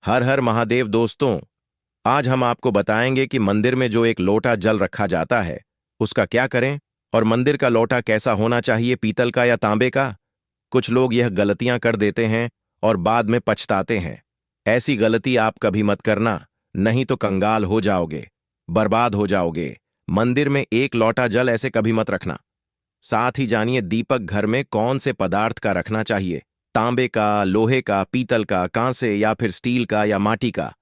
हर हर महादेव दोस्तों। आज हम आपको बताएंगे कि मंदिर में जो एक लोटा जल रखा जाता है उसका क्या करें, और मंदिर का लोटा कैसा होना चाहिए, पीतल का या तांबे का। कुछ लोग यह गलतियां कर देते हैं और बाद में पछताते हैं। ऐसी गलती आप कभी मत करना, नहीं तो कंगाल हो जाओगे, बर्बाद हो जाओगे। मंदिर में एक लोटा जल ऐसे कभी मत रखना। साथ ही जानिए दीपक घर में कौन से पदार्थ का रखना चाहिए, तांबे का, लोहे का, पीतल का, कांसे या फिर स्टील का या माटी का।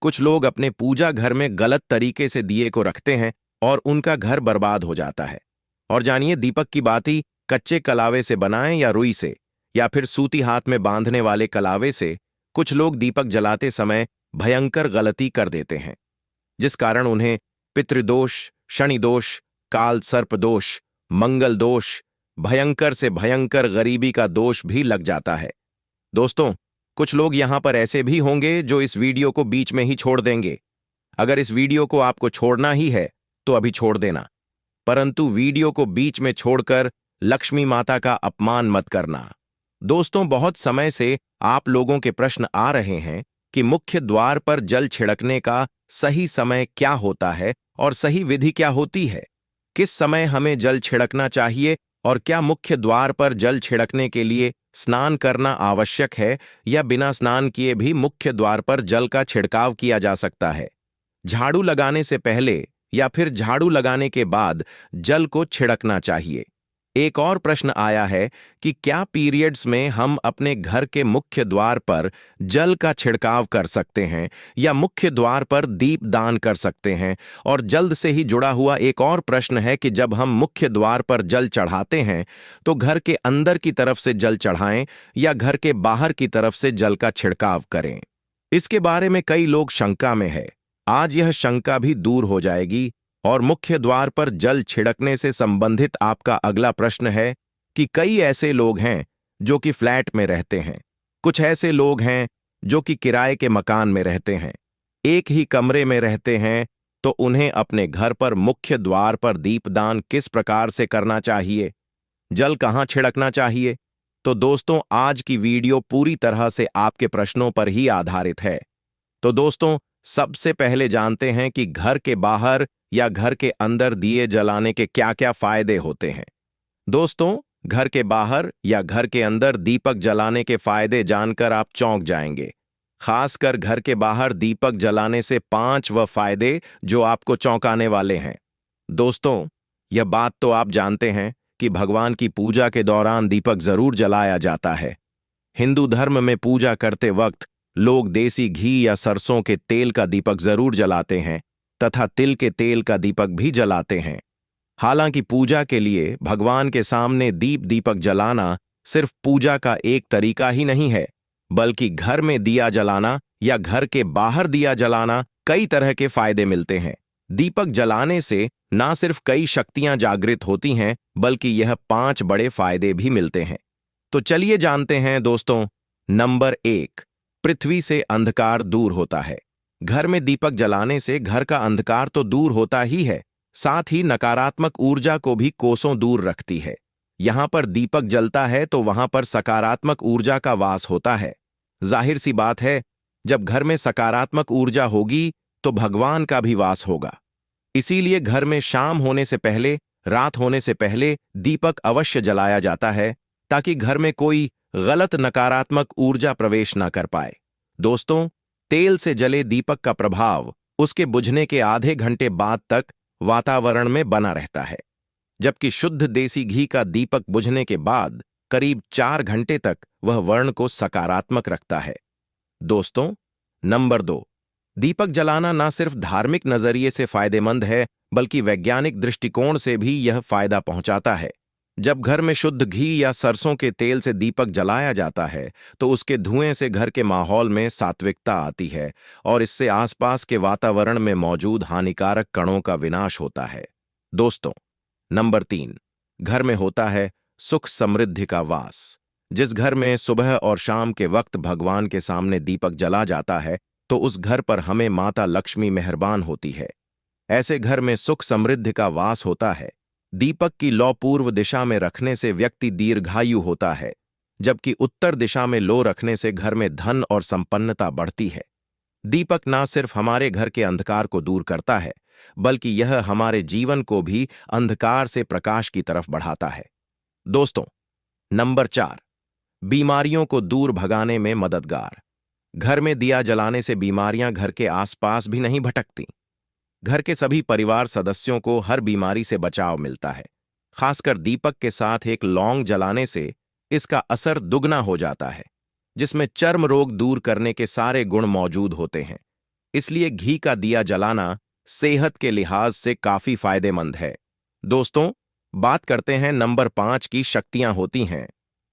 कुछ लोग अपने पूजा घर में गलत तरीके से दिए को रखते हैं और उनका घर बर्बाद हो जाता है। और जानिए दीपक की बाती कच्चे कलावे से बनाएं या रुई से, या फिर सूती हाथ में बांधने वाले कलावे से। कुछ लोग दीपक जलाते समय भयंकर गलती कर देते हैं, जिस कारण उन्हें पितृदोष, शनि दोष, काल सर्प दोष, मंगल दोष, भयंकर से भयंकर गरीबी का दोष भी लग जाता है। दोस्तों, कुछ लोग यहां पर ऐसे भी होंगे जो इस वीडियो को बीच में ही छोड़ देंगे। अगर इस वीडियो को आपको छोड़ना ही है तो अभी छोड़ देना, परंतु वीडियो को बीच में छोड़कर लक्ष्मी माता का अपमान मत करना। दोस्तों, बहुत समय से आप लोगों के प्रश्न आ रहे हैं कि मुख्य द्वार पर जल छिड़कने का सही समय क्या होता है और सही विधि क्या होती है। किस समय हमें जल छिड़कना चाहिए, और क्या मुख्य द्वार पर जल छिड़कने के लिए स्नान करना आवश्यक है, या बिना स्नान किए भी मुख्य द्वार पर जल का छिड़काव किया जा सकता है। झाड़ू लगाने से पहले या फिर झाड़ू लगाने के बाद जल को छिड़कना चाहिए। एक और प्रश्न आया है कि क्या पीरियड्स में हम अपने घर के मुख्य द्वार पर जल का छिड़काव कर सकते हैं, या मुख्य द्वार पर दीप दान कर सकते हैं। और जल्द से ही जुड़ा हुआ एक और प्रश्न है कि जब हम मुख्य द्वार पर जल चढ़ाते हैं तो घर के अंदर की तरफ से जल चढ़ाएं या घर के बाहर की तरफ से जल का छिड़काव करें। इसके बारे में कई लोग शंका में है। आज यह शंका भी दूर हो जाएगी। और मुख्य द्वार पर जल छिड़कने से संबंधित आपका अगला प्रश्न है कि कई ऐसे लोग हैं जो कि फ्लैट में रहते हैं, कुछ ऐसे लोग हैं जो कि किराए के मकान में रहते हैं, एक ही कमरे में रहते हैं, तो उन्हें अपने घर पर मुख्य द्वार पर दीपदान किस प्रकार से करना चाहिए, जल कहां छिड़कना चाहिए। तो दोस्तों, आज की वीडियो पूरी तरह से आपके प्रश्नों पर ही आधारित है। तो दोस्तों, सबसे पहले जानते हैं कि घर के बाहर या घर के अंदर दिए जलाने के क्या क्या फायदे होते हैं। दोस्तों, घर के बाहर या घर के अंदर दीपक जलाने के फायदे जानकर आप चौंक जाएंगे। खासकर घर के बाहर दीपक जलाने से 5 वह फायदे जो आपको चौंकाने वाले हैं। दोस्तों, यह बात तो आप जानते हैं कि भगवान की पूजा के दौरान दीपक जरूर जलाया जाता है। हिंदू धर्म में पूजा करते वक्त लोग देसी घी या सरसों के तेल का दीपक जरूर जलाते हैं तथा तिल के तेल का दीपक भी जलाते हैं। हालांकि पूजा के लिए भगवान के सामने दीपक जलाना सिर्फ पूजा का एक तरीका ही नहीं है, बल्कि घर में दिया जलाना या घर के बाहर दिया जलाना कई तरह के फायदे मिलते हैं। दीपक जलाने से ना सिर्फ कई शक्तियां जागृत होती हैं, बल्कि यह 5 बड़े फायदे भी मिलते हैं। तो चलिए जानते हैं दोस्तों। नंबर 1, पृथ्वी से अंधकार दूर होता है। घर में दीपक जलाने से घर का अंधकार तो दूर होता ही है, साथ ही नकारात्मक ऊर्जा को भी कोसों दूर रखती है। यहां पर दीपक जलता है तो वहां पर सकारात्मक ऊर्जा का वास होता है। जाहिर सी बात है, जब घर में सकारात्मक ऊर्जा होगी तो भगवान का भी वास होगा। इसीलिए घर में शाम होने से पहले, रात होने से पहले दीपक अवश्य जलाया जाता है, ताकि घर में कोई गलत नकारात्मक ऊर्जा प्रवेश न कर पाए। दोस्तों, तेल से जले दीपक का प्रभाव उसके बुझने के आधे घंटे बाद तक वातावरण में बना रहता है, जबकि शुद्ध देसी घी का दीपक बुझने के बाद करीब 4 घंटे तक वह वर्ण को सकारात्मक रखता है। दोस्तों, नंबर 2, दीपक जलाना न सिर्फ धार्मिक नजरिए से फायदेमंद है, बल्कि वैज्ञानिक दृष्टिकोण से भी यह फायदा पहुंचाता है। जब घर में शुद्ध घी या सरसों के तेल से दीपक जलाया जाता है तो उसके धुएं से घर के माहौल में सात्विकता आती है और इससे आसपास के वातावरण में मौजूद हानिकारक कणों का विनाश होता है। दोस्तों, नंबर 3, घर में होता है सुख समृद्धि का वास। जिस घर में सुबह और शाम के वक्त भगवान के सामने दीपक जला जाता है तो उस घर पर हमें माता लक्ष्मी मेहरबान होती है। ऐसे घर में सुख समृद्धि का वास होता है। दीपक की लौ पूर्व दिशा में रखने से व्यक्ति दीर्घायु होता है, जबकि उत्तर दिशा में लौ रखने से घर में धन और संपन्नता बढ़ती है। दीपक ना सिर्फ हमारे घर के अंधकार को दूर करता है, बल्कि यह हमारे जीवन को भी अंधकार से प्रकाश की तरफ बढ़ाता है। दोस्तों, नंबर 4, बीमारियों को दूर भगाने में मददगार। घर में दिया जलाने से बीमारियां घर के आसपास भी नहीं भटकती। घर के सभी परिवार सदस्यों को हर बीमारी से बचाव मिलता है। खासकर दीपक के साथ एक लौंग जलाने से इसका असर दुगना हो जाता है, जिसमें चर्म रोग दूर करने के सारे गुण मौजूद होते हैं। इसलिए घी का दिया जलाना सेहत के लिहाज से काफी फायदेमंद है। दोस्तों, बात करते हैं नंबर 5 की शक्तियां होती हैं।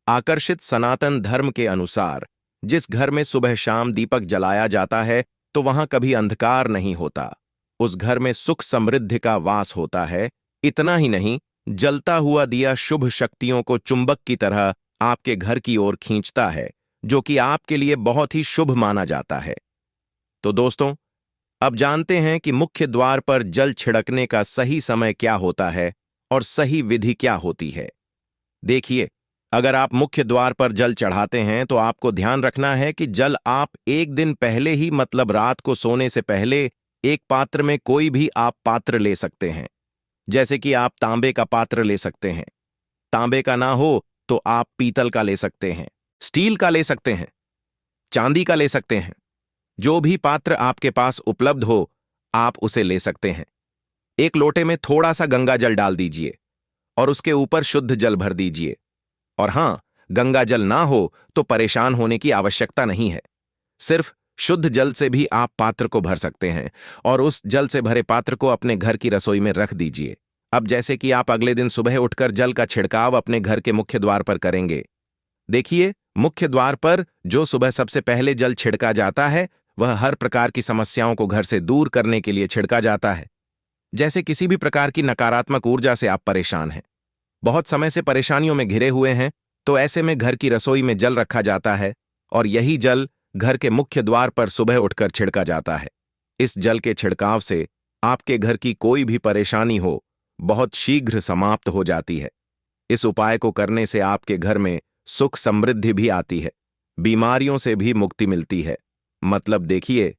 आकर्षित सनातन धर्म के अनुसार जिस घर में सुबह शाम दीपक जलाया जाता है तो वहां कभी अंधकार नहीं होता। उस घर में सुख समृद्धि का वास होता है। इतना ही नहीं, जलता हुआ दिया शुभ शक्तियों को चुंबक की तरह आपके घर की ओर खींचता है, जो कि आपके लिए बहुत ही शुभ माना जाता है। तो दोस्तों, अब जानते हैं कि मुख्य द्वार पर जल छिड़कने का सही समय क्या होता है और सही विधि क्या होती है। देखिए, अगर आप मुख्य द्वार पर जल चढ़ाते हैं तो आपको ध्यान रखना है कि जल आप एक दिन पहले ही, मतलब रात को सोने से पहले, एक पात्र में कोई भी आप पात्र ले सकते हैं। जैसे कि आप तांबे का पात्र ले सकते हैं। तांबे का ना हो तो आप पीतल का ले सकते हैं, स्टील का ले सकते हैं, चांदी का ले सकते हैं। जो भी पात्र आपके पास उपलब्ध हो, आप उसे ले सकते हैं। एक लोटे में थोड़ा सा गंगा जल डाल दीजिए और उसके ऊपर शुद्ध जल भर दीजिए। और हां, गंगा जल ना हो तो परेशान होने की आवश्यकता नहीं है। सिर्फ शुद्ध जल से भी आप पात्र को भर सकते हैं और उस जल से भरे पात्र को अपने घर की रसोई में रख दीजिए। अब जैसे कि आप अगले दिन सुबह उठकर जल का छिड़काव अपने घर के मुख्य द्वार पर करेंगे। देखिए, मुख्य द्वार पर जो सुबह सबसे पहले जल छिड़का जाता है, वह हर प्रकार की समस्याओं को घर से दूर करने के लिए छिड़का जाता है। जैसे किसी भी प्रकार की नकारात्मक ऊर्जा से आप परेशान हैं, बहुत समय से परेशानियों में घिरे हुए हैं, तो ऐसे में घर की रसोई में जल रखा जाता है और यही जल घर के मुख्य द्वार पर सुबह उठकर छिड़का जाता है। इस जल के छिड़काव से आपके घर की कोई भी परेशानी हो, बहुत शीघ्र समाप्त हो जाती है। इस उपाय को करने से आपके घर में सुख समृद्धि भी आती है, बीमारियों से भी मुक्ति मिलती है। मतलब देखिए,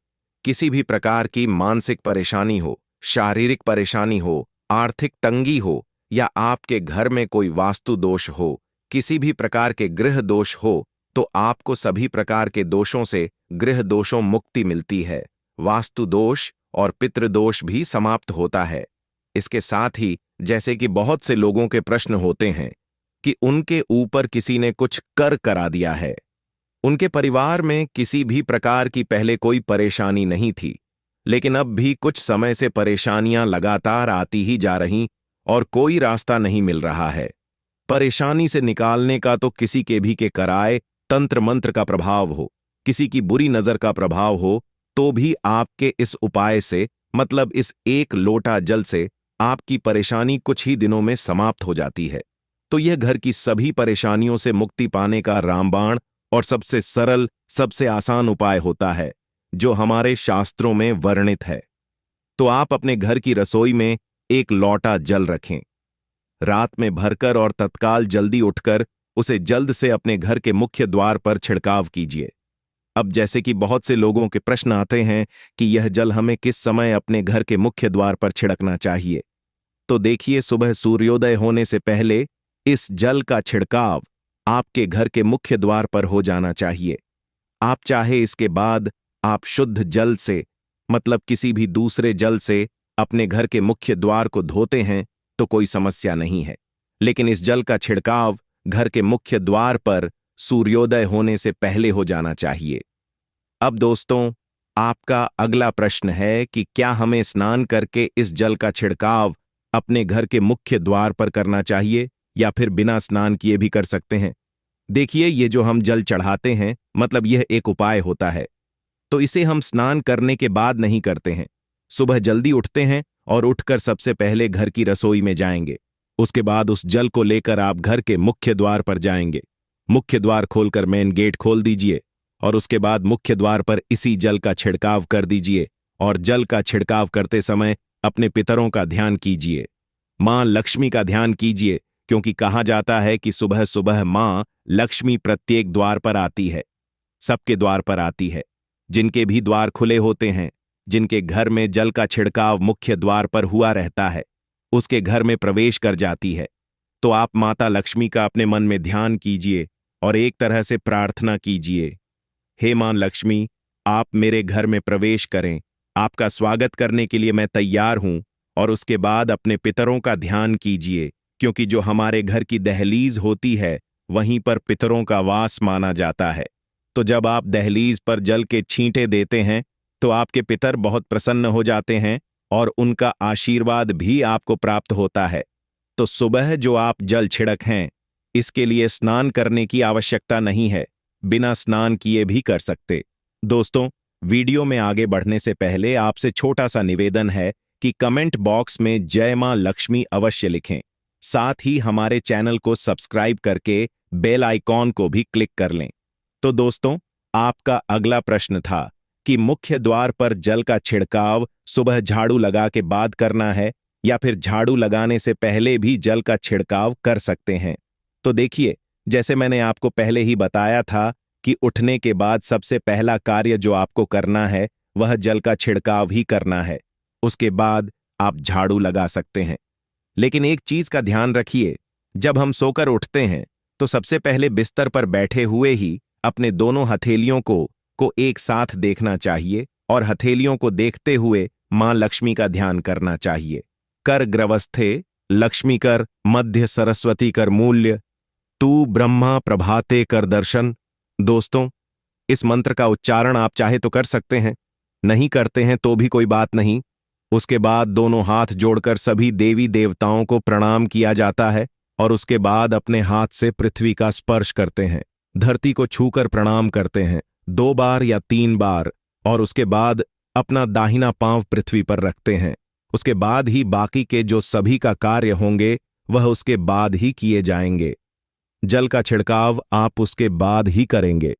किसी भी प्रकार की मानसिक परेशानी हो, शारीरिक परेशानी हो, आर्थिक तंगी हो, या आपके घर में कोई वास्तु दोष हो, किसी भी प्रकार के गृह दोष हो, तो आपको सभी प्रकार के दोषों से, गृह दोषों मुक्ति मिलती है। वास्तु दोष और पितृदोष भी समाप्त होता है। इसके साथ ही जैसे कि बहुत से लोगों के प्रश्न होते हैं कि उनके ऊपर किसी ने कुछ कर करा दिया है। उनके परिवार में किसी भी प्रकार की पहले कोई परेशानी नहीं थी, लेकिन अब भी कुछ समय से परेशानियां लगातार आती ही जा रही और कोई रास्ता नहीं मिल रहा है। परेशानी से निकालने का तो किसी के भी के कराए तंत्र मंत्र का प्रभाव हो, किसी की बुरी नजर का प्रभाव हो, तो भी आपके इस उपाय से, मतलब इस एक लोटा जल से, आपकी परेशानी कुछ ही दिनों में समाप्त हो जाती है। तो यह घर की सभी परेशानियों से मुक्ति पाने का रामबाण और सबसे सरल, सबसे आसान उपाय होता है, जो हमारे शास्त्रों में वर्णित है। तो आप अपने घर की रसोई में एक लोटा जल रखें, रात में भरकर और तत्काल जल्दी उठकर उसे जल्द से अपने घर के मुख्य द्वार पर छिड़काव कीजिए। अब जैसे कि बहुत से लोगों के प्रश्न आते हैं कि यह जल हमें किस समय अपने घर के मुख्य द्वार पर छिड़कना चाहिए, तो देखिए, सुबह सूर्योदय होने से पहले इस जल का छिड़काव आपके घर के मुख्य द्वार पर हो जाना चाहिए। आप चाहे इसके बाद आप शुद्ध जल से, मतलब किसी भी दूसरे जल से अपने घर के मुख्य द्वार को धोते हैं तो कोई समस्या नहीं है, लेकिन इस जल का छिड़काव घर के मुख्य द्वार पर सूर्योदय होने से पहले हो जाना चाहिए। अब दोस्तों, आपका अगला प्रश्न है कि क्या हमें स्नान करके इस जल का छिड़काव अपने घर के मुख्य द्वार पर करना चाहिए या फिर बिना स्नान किए भी कर सकते हैं। देखिए, ये जो हम जल चढ़ाते हैं, मतलब यह एक उपाय होता है, तो इसे हम स्नान करने के बाद नहीं करते हैं। सुबह जल्दी उठते हैं और उठकर सबसे पहले घर की रसोई में जाएंगे। उसके बाद उस जल को लेकर आप घर के मुख्य द्वार पर जाएंगे। मुख्य द्वार खोलकर मेन गेट खोल दीजिए और उसके बाद मुख्य द्वार पर इसी जल का छिड़काव कर दीजिए। और जल का छिड़काव करते समय अपने पितरों का ध्यान कीजिए, मां लक्ष्मी का ध्यान कीजिए, क्योंकि कहा जाता है कि सुबह सुबह मां लक्ष्मी प्रत्येक द्वार पर आती है, सबके द्वार पर आती है। जिनके भी द्वार खुले होते हैं, जिनके घर में जल का छिड़काव मुख्य द्वार पर हुआ रहता है, उसके घर में प्रवेश कर जाती है। तो आप माता लक्ष्मी का अपने मन में ध्यान कीजिए और एक तरह से प्रार्थना कीजिए, हे मां लक्ष्मी, आप मेरे घर में प्रवेश करें, आपका स्वागत करने के लिए मैं तैयार हूं। और उसके बाद अपने पितरों का ध्यान कीजिए, क्योंकि जो हमारे घर की दहलीज होती है वहीं पर पितरों का वास माना जाता है। तो जब आप दहलीज पर जल के छींटे देते हैं तो आपके पितर बहुत प्रसन्न हो जाते हैं और उनका आशीर्वाद भी आपको प्राप्त होता है। तो सुबह जो आप जल छिड़क हैं, इसके लिए स्नान करने की आवश्यकता नहीं है, बिना स्नान किए भी कर सकते। दोस्तों, वीडियो में आगे बढ़ने से पहले आपसे छोटा सा निवेदन है कि कमेंट बॉक्स में जय मां लक्ष्मी अवश्य लिखें। साथ ही हमारे चैनल को सब्सक्राइब करके बेल आइकॉन को भी क्लिक कर लें। तो दोस्तों, आपका अगला प्रश्न था कि मुख्य द्वार पर जल का छिड़काव सुबह झाड़ू लगा के बाद करना है या फिर झाड़ू लगाने से पहले भी जल का छिड़काव कर सकते हैं। तो देखिए, जैसे मैंने आपको पहले ही बताया था कि उठने के बाद सबसे पहला कार्य जो आपको करना है वह जल का छिड़काव ही करना है। उसके बाद आप झाड़ू लगा सकते हैं। लेकिन एक चीज का ध्यान रखिए, जब हम सोकर उठते हैं तो सबसे पहले बिस्तर पर बैठे हुए ही अपने दोनों हथेलियों को एक साथ देखना चाहिए और हथेलियों को देखते हुए मां लक्ष्मी का ध्यान करना चाहिए। कर ग्रवस्थे लक्ष्मी कर मध्य सरस्वती कर मूल्य, तू ब्रह्मा प्रभाते कर दर्शन। दोस्तों, इस मंत्र का उच्चारण आप चाहे तो कर सकते हैं, नहीं करते हैं तो भी कोई बात नहीं। उसके बाद दोनों हाथ जोड़कर सभी देवी देवताओं को प्रणाम किया जाता है और उसके बाद अपने हाथ से पृथ्वी का स्पर्श करते हैं, धरती को छूकर प्रणाम करते हैं 2 बार या 3 बार, और उसके बाद अपना दाहिना पांव पृथ्वी पर रखते हैं। उसके बाद ही बाकी के जो सभी का कार्य होंगे वह उसके बाद ही किए जाएंगे। जल का छिड़काव आप उसके बाद ही करेंगे,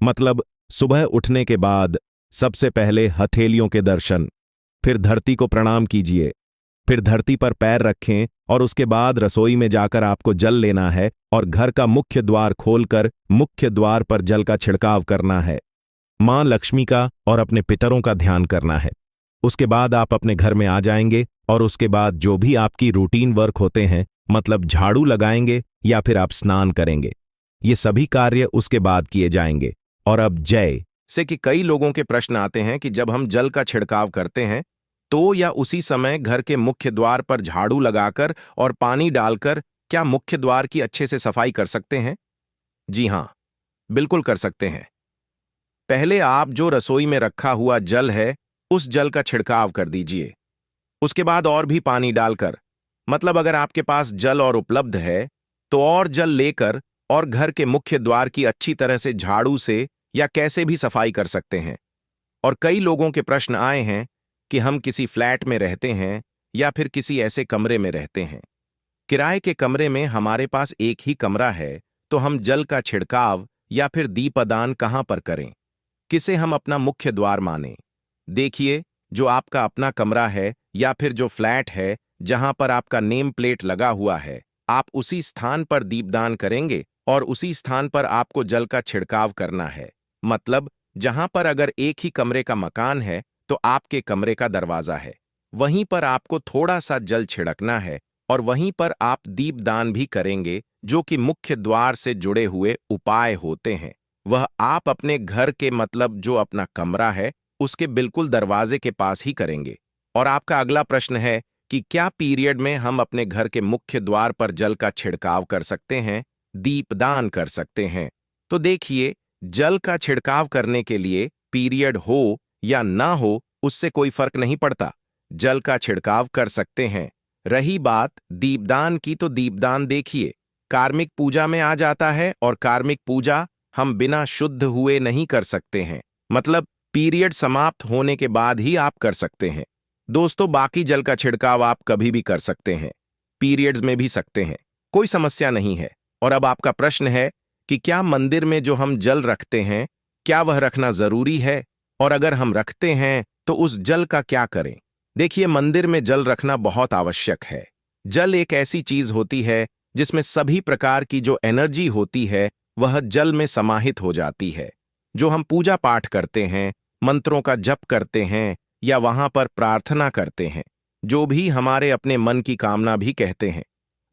मतलब सुबह उठने के बाद सबसे पहले हथेलियों के दर्शन, फिर धरती को प्रणाम कीजिए, फिर धरती पर पैर रखें और उसके बाद रसोई में जाकर आपको जल लेना है और घर का मुख्य द्वार खोलकर मुख्य द्वार पर जल का छिड़काव करना है, मां लक्ष्मी का और अपने पितरों का ध्यान करना है। उसके बाद आप अपने घर में आ जाएंगे और उसके बाद जो भी आपकी रूटीन वर्क होते हैं, मतलब झाड़ू लगाएंगे या फिर आप स्नान करेंगे, ये सभी कार्य उसके बाद किए जाएंगे। और अब जय से कि कई लोगों के प्रश्न आते हैं कि जब हम जल का छिड़काव करते हैं तो या उसी समय घर के मुख्य द्वार पर झाड़ू लगाकर और पानी डालकर क्या मुख्य द्वार की अच्छे से सफाई कर सकते हैं? जी हां, बिल्कुल कर सकते हैं। पहले आप जो रसोई में रखा हुआ जल है उस जल का छिड़काव कर दीजिए। उसके बाद और भी पानी डालकर, मतलब अगर आपके पास जल और उपलब्ध है तो और जल लेकर और घर के मुख्य द्वार की अच्छी तरह से झाड़ू से या कैसे भी सफाई कर सकते हैं। और कई लोगों के प्रश्न आए हैं कि हम किसी फ्लैट में रहते हैं या फिर किसी ऐसे कमरे में रहते हैं, किराए के कमरे में हमारे पास एक ही कमरा है, तो हम जल का छिड़काव या फिर दीपदान कहां पर करें, किसे हम अपना मुख्य द्वार माने? देखिए, जो आपका अपना कमरा है या फिर जो फ्लैट है जहां पर आपका नेम प्लेट लगा हुआ है, आप उसी स्थान पर दीपदान करेंगे और उसी स्थान पर आपको जल का छिड़काव करना है। मतलब जहां पर अगर एक ही कमरे का मकान है तो आपके कमरे का दरवाजा है, वहीं पर आपको थोड़ा सा जल छिड़कना है और वहीं पर आप दीपदान भी करेंगे, जो कि मुख्य द्वार से जुड़े हुए उपाय होते हैं। वह आप अपने घर के, मतलब जो अपना कमरा है उसके बिल्कुल दरवाजे के पास ही करेंगे। और आपका अगला प्रश्न है कि क्या पीरियड में हम अपने घर के मुख्य द्वार पर जल का छिड़काव कर सकते हैं, दीपदान कर सकते हैं? तो देखिए, जल का छिड़काव करने के लिए पीरियड हो या ना हो उससे कोई फर्क नहीं पड़ता, जल का छिड़काव कर सकते हैं। रही बात दीपदान की, तो दीपदान देखिए कार्मिक पूजा में आ जाता है और कार्मिक पूजा हम बिना शुद्ध हुए नहीं कर सकते हैं, मतलब पीरियड समाप्त होने के बाद ही आप कर सकते हैं। दोस्तों, बाकी जल का छिड़काव आप कभी भी कर सकते हैं, पीरियड्स में भी सकते हैं, कोई समस्या नहीं है। और अब आपका प्रश्न है कि क्या मंदिर में जो हम जल रखते हैं क्या वह रखना जरूरी है, और अगर हम रखते हैं तो उस जल का क्या करें? देखिए, मंदिर में जल रखना बहुत आवश्यक है। जल एक ऐसी चीज होती है जिसमें सभी प्रकार की जो एनर्जी होती है वह जल में समाहित हो जाती है। जो हम पूजा पाठ करते हैं मंत्रों का जप करते हैं या वहां पर प्रार्थना करते हैं, जो भी हमारे अपने मन की कामना भी कहते हैं,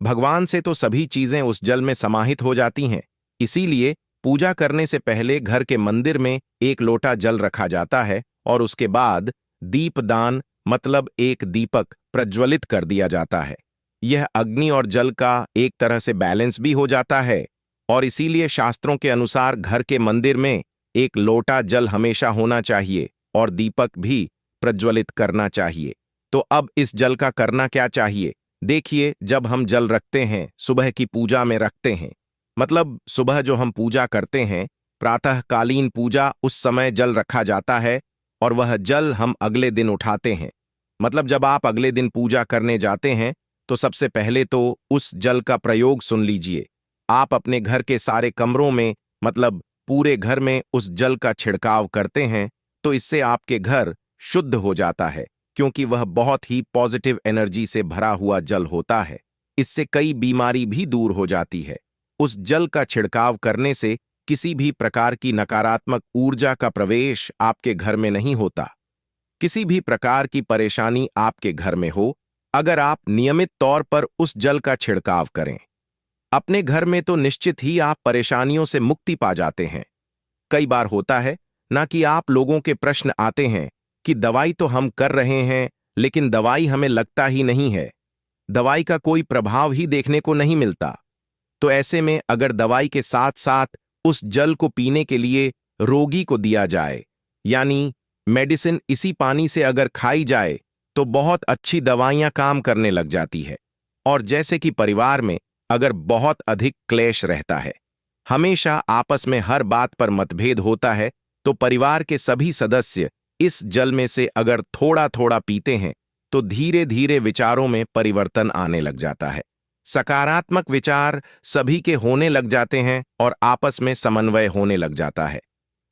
भगवान से तो सभी चीजें उस जल में समाहित हो जाती हैं। इसीलिए पूजा करने से पहले घर के मंदिर में एक लोटा जल रखा जाता है और उसके बाद दीपदान मतलब एक दीपक प्रज्वलित कर दिया जाता है। यह अग्नि और जल का एक तरह से बैलेंस भी हो जाता है और इसीलिए शास्त्रों के अनुसार घर के मंदिर में एक लोटा जल हमेशा होना चाहिए और दीपक भी प्रज्वलित करना चाहिए। तो अब इस जल का करना क्या चाहिए? देखिए, जब हम जल रखते हैं, सुबह की पूजा में रखते हैं, मतलब सुबह जो हम पूजा करते हैं, प्रातःकालीन पूजा, उस समय जल रखा जाता है और वह जल हम अगले दिन उठाते हैं। मतलब जब आप अगले दिन पूजा करने जाते हैं तो सबसे पहले तो उस जल का प्रयोग सुन लीजिए। आप अपने घर के सारे कमरों में, मतलब पूरे घर में उस जल का छिड़काव करते हैं तो इससे आपके घर शुद्ध हो जाता है, क्योंकि वह बहुत ही पॉजिटिव एनर्जी से भरा हुआ जल होता है। इससे कई बीमारी भी दूर हो जाती है। उस जल का छिड़काव करने से किसी भी प्रकार की नकारात्मक ऊर्जा का प्रवेश आपके घर में नहीं होता। किसी भी प्रकार की परेशानी आपके घर में हो, अगर आप नियमित तौर पर उस जल का छिड़काव करें, अपने घर में, तो निश्चित ही आप परेशानियों से मुक्ति पा जाते हैं। कई बार होता है ना कि आप लोगों के प्रश्न आते हैं कि दवाई तो हम कर रहे हैं, लेकिन दवाई हमें लगता ही नहीं है, दवाई का कोई प्रभाव ही देखने को नहीं मिलता। तो ऐसे में अगर दवाई के साथ साथ उस जल को पीने के लिए रोगी को दिया जाए, यानी मेडिसिन इसी पानी से अगर खाई जाए, तो बहुत अच्छी दवाइयां काम करने लग जाती है। और जैसे कि परिवार में अगर बहुत अधिक क्लेश रहता है, हमेशा आपस में हर बात पर मतभेद होता है, तो परिवार के सभी सदस्य इस जल में से अगर थोड़ा थोड़ा पीते हैं तो धीरे धीरे विचारों में परिवर्तन आने लग जाता है। सकारात्मक विचार सभी के होने लग जाते हैं और आपस में समन्वय होने लग जाता है।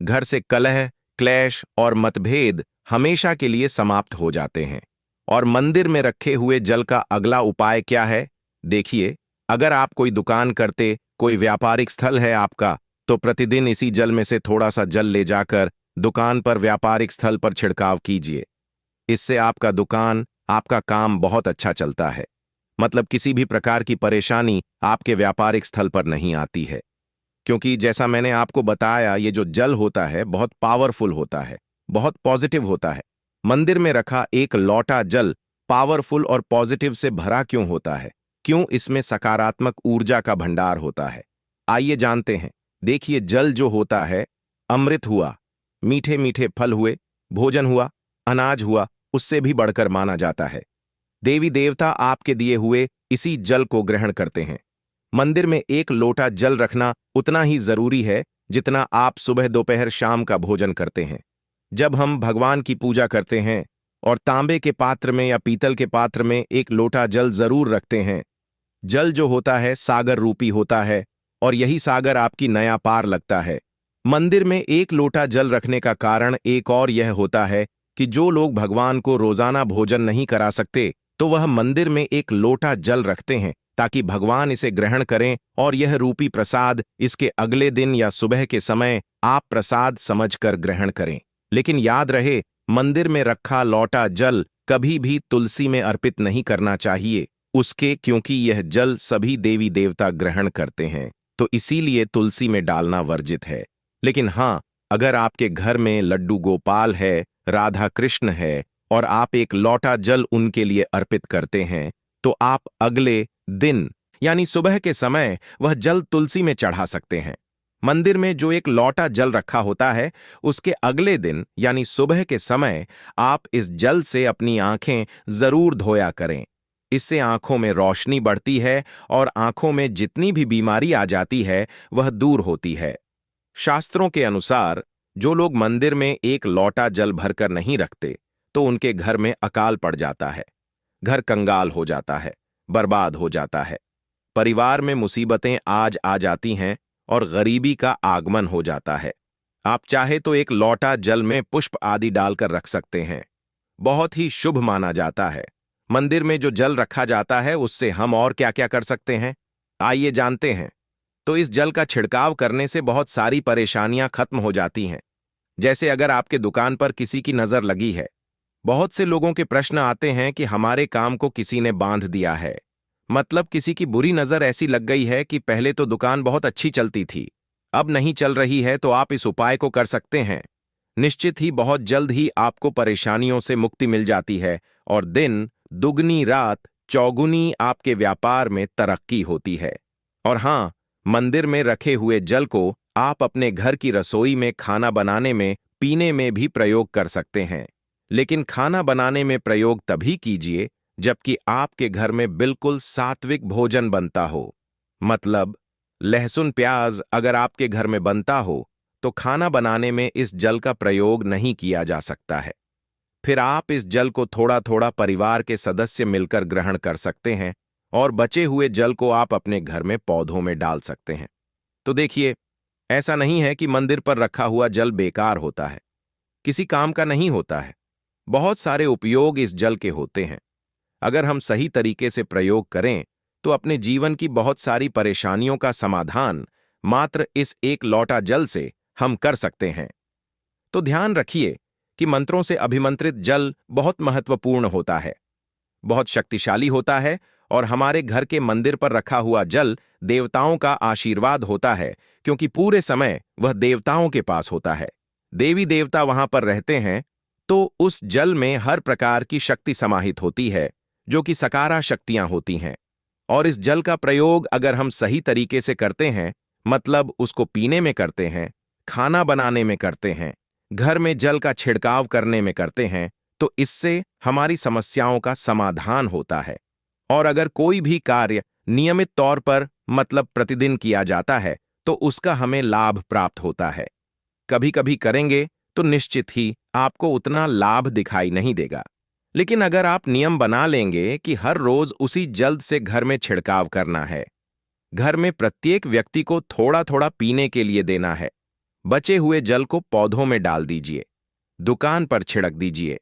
घर से कलह, क्लेश और मतभेद हमेशा के लिए समाप्त हो जाते हैं। और मंदिर में रखे हुए जल का अगला उपाय क्या है? देखिए, अगर आप कोई दुकान करते, कोई व्यापारिक स्थल है आपका, तो प्रतिदिन इसी जल में से थोड़ा सा जल ले जाकर दुकान पर, व्यापारिक स्थल पर छिड़काव कीजिए। इससे आपका दुकान, आपका काम बहुत अच्छा चलता है। मतलब किसी भी प्रकार की परेशानी आपके व्यापारिक स्थल पर नहीं आती है, क्योंकि जैसा मैंने आपको बताया, ये जो जल होता है बहुत पावरफुल होता है, बहुत पॉजिटिव होता है। मंदिर में रखा एक लौटा जल पावरफुल और पॉजिटिव से भरा क्यों होता है? क्यों? इसमें सकारात्मक ऊर्जा का भंडार होता है। आइए जानते हैं। देखिए, जल जो होता है, अमृत हुआ, मीठे मीठे फल हुए, भोजन हुआ, अनाज हुआ, उससे भी बढ़कर माना जाता है। देवी देवता आपके दिए हुए इसी जल को ग्रहण करते हैं। मंदिर में एक लोटा जल रखना उतना ही जरूरी है जितना आप सुबह, दोपहर, शाम का भोजन करते हैं। जब हम भगवान की पूजा करते हैं और तांबे के पात्र में या पीतल के पात्र में एक लोटा जल जरूर रखते हैं। जल जो होता है सागर रूपी होता है और यही सागर आपकी नया पार लगता है। मंदिर में एक लोटा जल रखने का कारण एक और यह होता है कि जो लोग भगवान को रोजाना भोजन नहीं करा सकते, तो वह मंदिर में एक लोटा जल रखते हैं ताकि भगवान इसे ग्रहण करें और यह रूपी प्रसाद इसके अगले दिन या सुबह के समय आप प्रसाद समझकर ग्रहण करें। लेकिन याद रहे, मंदिर में रखा लौटा जल कभी भी तुलसी में अर्पित नहीं करना चाहिए उसके, क्योंकि यह जल सभी देवी देवता ग्रहण करते हैं, तो इसीलिए तुलसी में डालना वर्जित है। लेकिन हाँ, अगर आपके घर में लड्डू गोपाल है, राधा कृष्ण है और आप एक लौटा जल उनके लिए अर्पित करते हैं, तो आप अगले दिन यानी सुबह के समय वह जल तुलसी में चढ़ा सकते हैं। मंदिर में जो एक लौटा जल रखा होता है, उसके अगले दिन यानी सुबह के समय आप इस जल से अपनी आंखें जरूर धोया करें। इससे आंखों में रोशनी बढ़ती है और आंखों में जितनी भी बीमारी आ जाती है वह दूर होती है। शास्त्रों के अनुसार जो लोग मंदिर में एक लौटा जल भरकर नहीं रखते, तो उनके घर में अकाल पड़ जाता है, घर कंगाल हो जाता है, बर्बाद हो जाता है, परिवार में मुसीबतें आज आ जाती हैं और गरीबी का आगमन हो जाता है। आप चाहे तो एक लौटा जल में पुष्प आदि डालकर रख सकते हैं, बहुत ही शुभ माना जाता है। मंदिर में जो जल रखा जाता है उससे हम और क्या क्या कर सकते हैं, आइए जानते हैं। तो इस जल का छिड़काव करने से बहुत सारी परेशानियां खत्म हो जाती हैं। जैसे अगर आपके दुकान पर किसी की नजर लगी है। बहुत से लोगों के प्रश्न आते हैं कि हमारे काम को किसी ने बांध दिया है। मतलब किसी की बुरी नजर ऐसी लग गई है कि पहले तो दुकान बहुत अच्छी चलती थी, अब नहीं चल रही है। तो आप इस उपाय को कर सकते हैं। निश्चित ही बहुत जल्द ही आपको परेशानियों से मुक्ति मिल जाती है और दिन दुगनी रात चौगुनी आपके व्यापार में तरक्की होती है। और हां, मंदिर में रखे हुए जल को आप अपने घर की रसोई में खाना बनाने में, पीने में भी प्रयोग कर सकते हैं। लेकिन खाना बनाने में प्रयोग तभी कीजिए जबकि आपके घर में बिल्कुल सात्विक भोजन बनता हो। मतलब लहसुन प्याज अगर आपके घर में बनता हो तो खाना बनाने में इस जल का प्रयोग नहीं किया जा सकता है। फिर आप इस जल को थोड़ा थोड़ा परिवार के सदस्य मिलकर ग्रहण कर सकते हैं और बचे हुए जल को आप अपने घर में पौधों में डाल सकते हैं। तो देखिए, ऐसा नहीं है कि मंदिर पर रखा हुआ जल बेकार होता है, किसी काम का नहीं होता है। बहुत सारे उपयोग इस जल के होते हैं। अगर हम सही तरीके से प्रयोग करें तो अपने जीवन की बहुत सारी परेशानियों का समाधान मात्र इस एक लोटा जल से हम कर सकते हैं। तो ध्यान रखिए कि मंत्रों से अभिमंत्रित जल बहुत महत्वपूर्ण होता है, बहुत शक्तिशाली होता है और हमारे घर के मंदिर पर रखा हुआ जल देवताओं का आशीर्वाद होता है, क्योंकि पूरे समय वह देवताओं के पास होता है। देवी देवता वहां पर रहते हैं, तो उस जल में हर प्रकार की शक्ति समाहित होती है, जो कि सकारा शक्तियां होती हैं। और इस जल का प्रयोग अगर हम सही तरीके से करते हैं, मतलब उसको पीने में करते हैं, खाना बनाने में करते हैं, घर में जल का छिड़काव करने में करते हैं, तो इससे हमारी समस्याओं का समाधान होता है। और अगर कोई भी कार्य नियमित तौर पर मतलब प्रतिदिन किया जाता है तो उसका हमें लाभ प्राप्त होता है। कभी कभी करेंगे तो निश्चित ही आपको उतना लाभ दिखाई नहीं देगा। लेकिन अगर आप नियम बना लेंगे कि हर रोज उसी जल्द से घर में छिड़काव करना है, घर में प्रत्येक व्यक्ति को थोड़ा थोड़ा पीने के लिए देना है, बचे हुए जल को पौधों में डाल दीजिए, दुकान पर छिड़क दीजिए,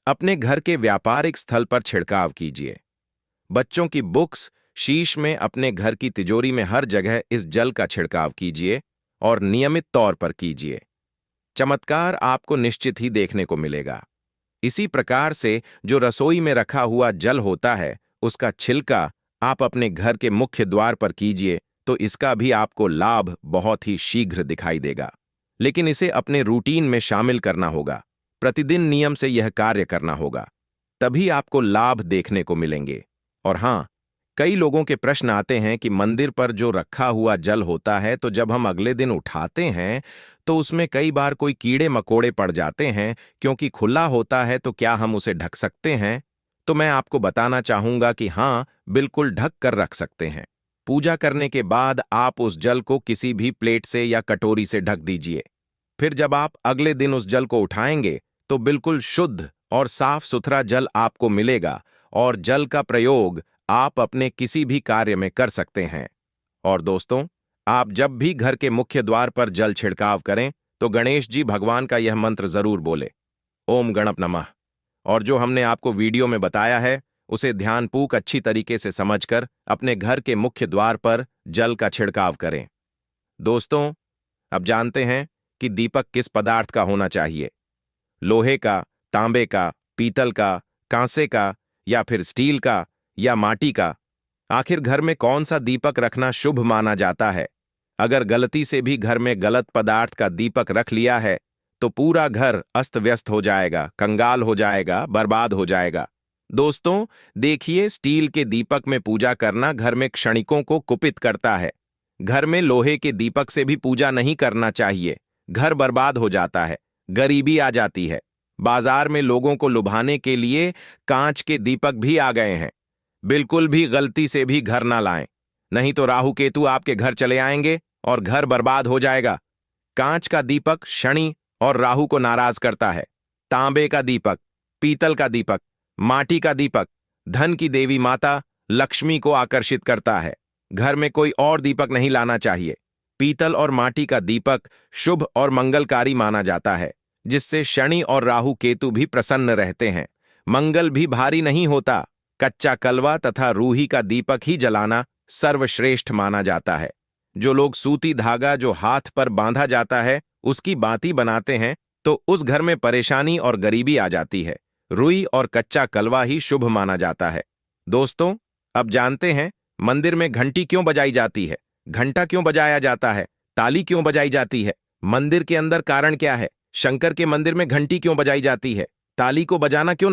अपने घर के व्यापारिक स्थल पर छिड़काव कीजिए, बच्चों की बुक्स शीश में, अपने घर की तिजोरी में, हर जगह इस जल का छिड़काव कीजिए और नियमित तौर पर कीजिए। चमत्कार आपको निश्चित ही देखने को मिलेगा। इसी प्रकार से जो रसोई में रखा हुआ जल होता है, उसका छिलका आप अपने घर के मुख्य द्वार पर कीजिए, तो इसका भी आपको लाभ बहुत ही शीघ्र दिखाई देगा। लेकिन इसे अपने रूटीन में शामिल करना होगा, प्रतिदिन नियम से यह कार्य करना होगा, तभी आपको लाभ देखने को मिलेंगे। और हां, कई लोगों के प्रश्न आते हैं कि मंदिर पर जो रखा हुआ जल होता है, तो जब हम अगले दिन उठाते हैं तो उसमें कई बार कोई कीड़े मकोड़े पड़ जाते हैं, क्योंकि खुला होता है, तो क्या हम उसे ढक सकते हैं? तो मैं आपको बताना चाहूंगा कि हां, बिल्कुल ढक कर रख सकते हैं। पूजा करने के बाद आप उस जल को किसी भी प्लेट से या कटोरी से ढक दीजिए। फिर जब आप अगले दिन उस जल को उठाएंगे तो बिल्कुल शुद्ध और साफ सुथरा जल आपको मिलेगा और जल का प्रयोग आप अपने किसी भी कार्य में कर सकते हैं। और दोस्तों, आप जब भी घर के मुख्य द्वार पर जल छिड़काव करें तो गणेश जी भगवान का यह मंत्र जरूर बोले, ओम गणप नमः। और जो हमने आपको वीडियो में बताया है उसे ध्यानपूर्वक अच्छी तरीके से समझकर अपने घर के मुख्य द्वार पर जल का छिड़काव करें। दोस्तों, अब जानते हैं कि दीपक किस पदार्थ का होना चाहिए, लोहे का, तांबे का, पीतल का, कांसे का, या फिर स्टील का, या माटी का। आखिर घर में कौन सा दीपक रखना शुभ माना जाता है? अगर गलती से भी घर में गलत पदार्थ का दीपक रख लिया है तो पूरा घर अस्त व्यस्त हो जाएगा, कंगाल हो जाएगा, बर्बाद हो जाएगा। दोस्तों, देखिए, स्टील के दीपक में पूजा करना घर में क्षणिकों को कुपित करता है। घर में लोहे के दीपक से भी पूजा नहीं करना चाहिए, घर बर्बाद हो जाता है, गरीबी आ जाती है। बाजार में लोगों को लुभाने के लिए कांच के दीपक भी आ गए हैं। बिल्कुल भी गलती से भी घर ना लाएं, नहीं तो राहु केतु आपके घर चले आएंगे और घर बर्बाद हो जाएगा। कांच का दीपक शनि और राहु को नाराज करता है। तांबे का दीपक, पीतल का दीपक, माटी का दीपक धन की देवी माता लक्ष्मी को आकर्षित करता है। घर में कोई और दीपक नहीं लाना चाहिए। पीतल और माटी का दीपक शुभ और मंगलकारी माना जाता है, जिससे शनि और राहु केतु भी प्रसन्न रहते हैं। मंगल भी भारी नहीं होता। कच्चा कलवा तथा रूही का दीपक ही जलाना सर्वश्रेष्ठ माना जाता है। जो लोग सूती धागा जो हाथ पर बांधा जाता है उसकी बाती बनाते हैं, तो उस घर में परेशानी और गरीबी आ जाती है। रुई और कच्चा कलवा ही शुभ माना जाता है। दोस्तों, अब जानते हैं मंदिर में घंटी क्यों बजाई जाती है, घंटा क्यों बजाया जाता है, ताली क्यों बजाई जाती है। मंदिर के अंदर कारण क्या है, शंकर के मंदिर में घंटी क्यों बजाई जाती है, ताली को बजाना क्यों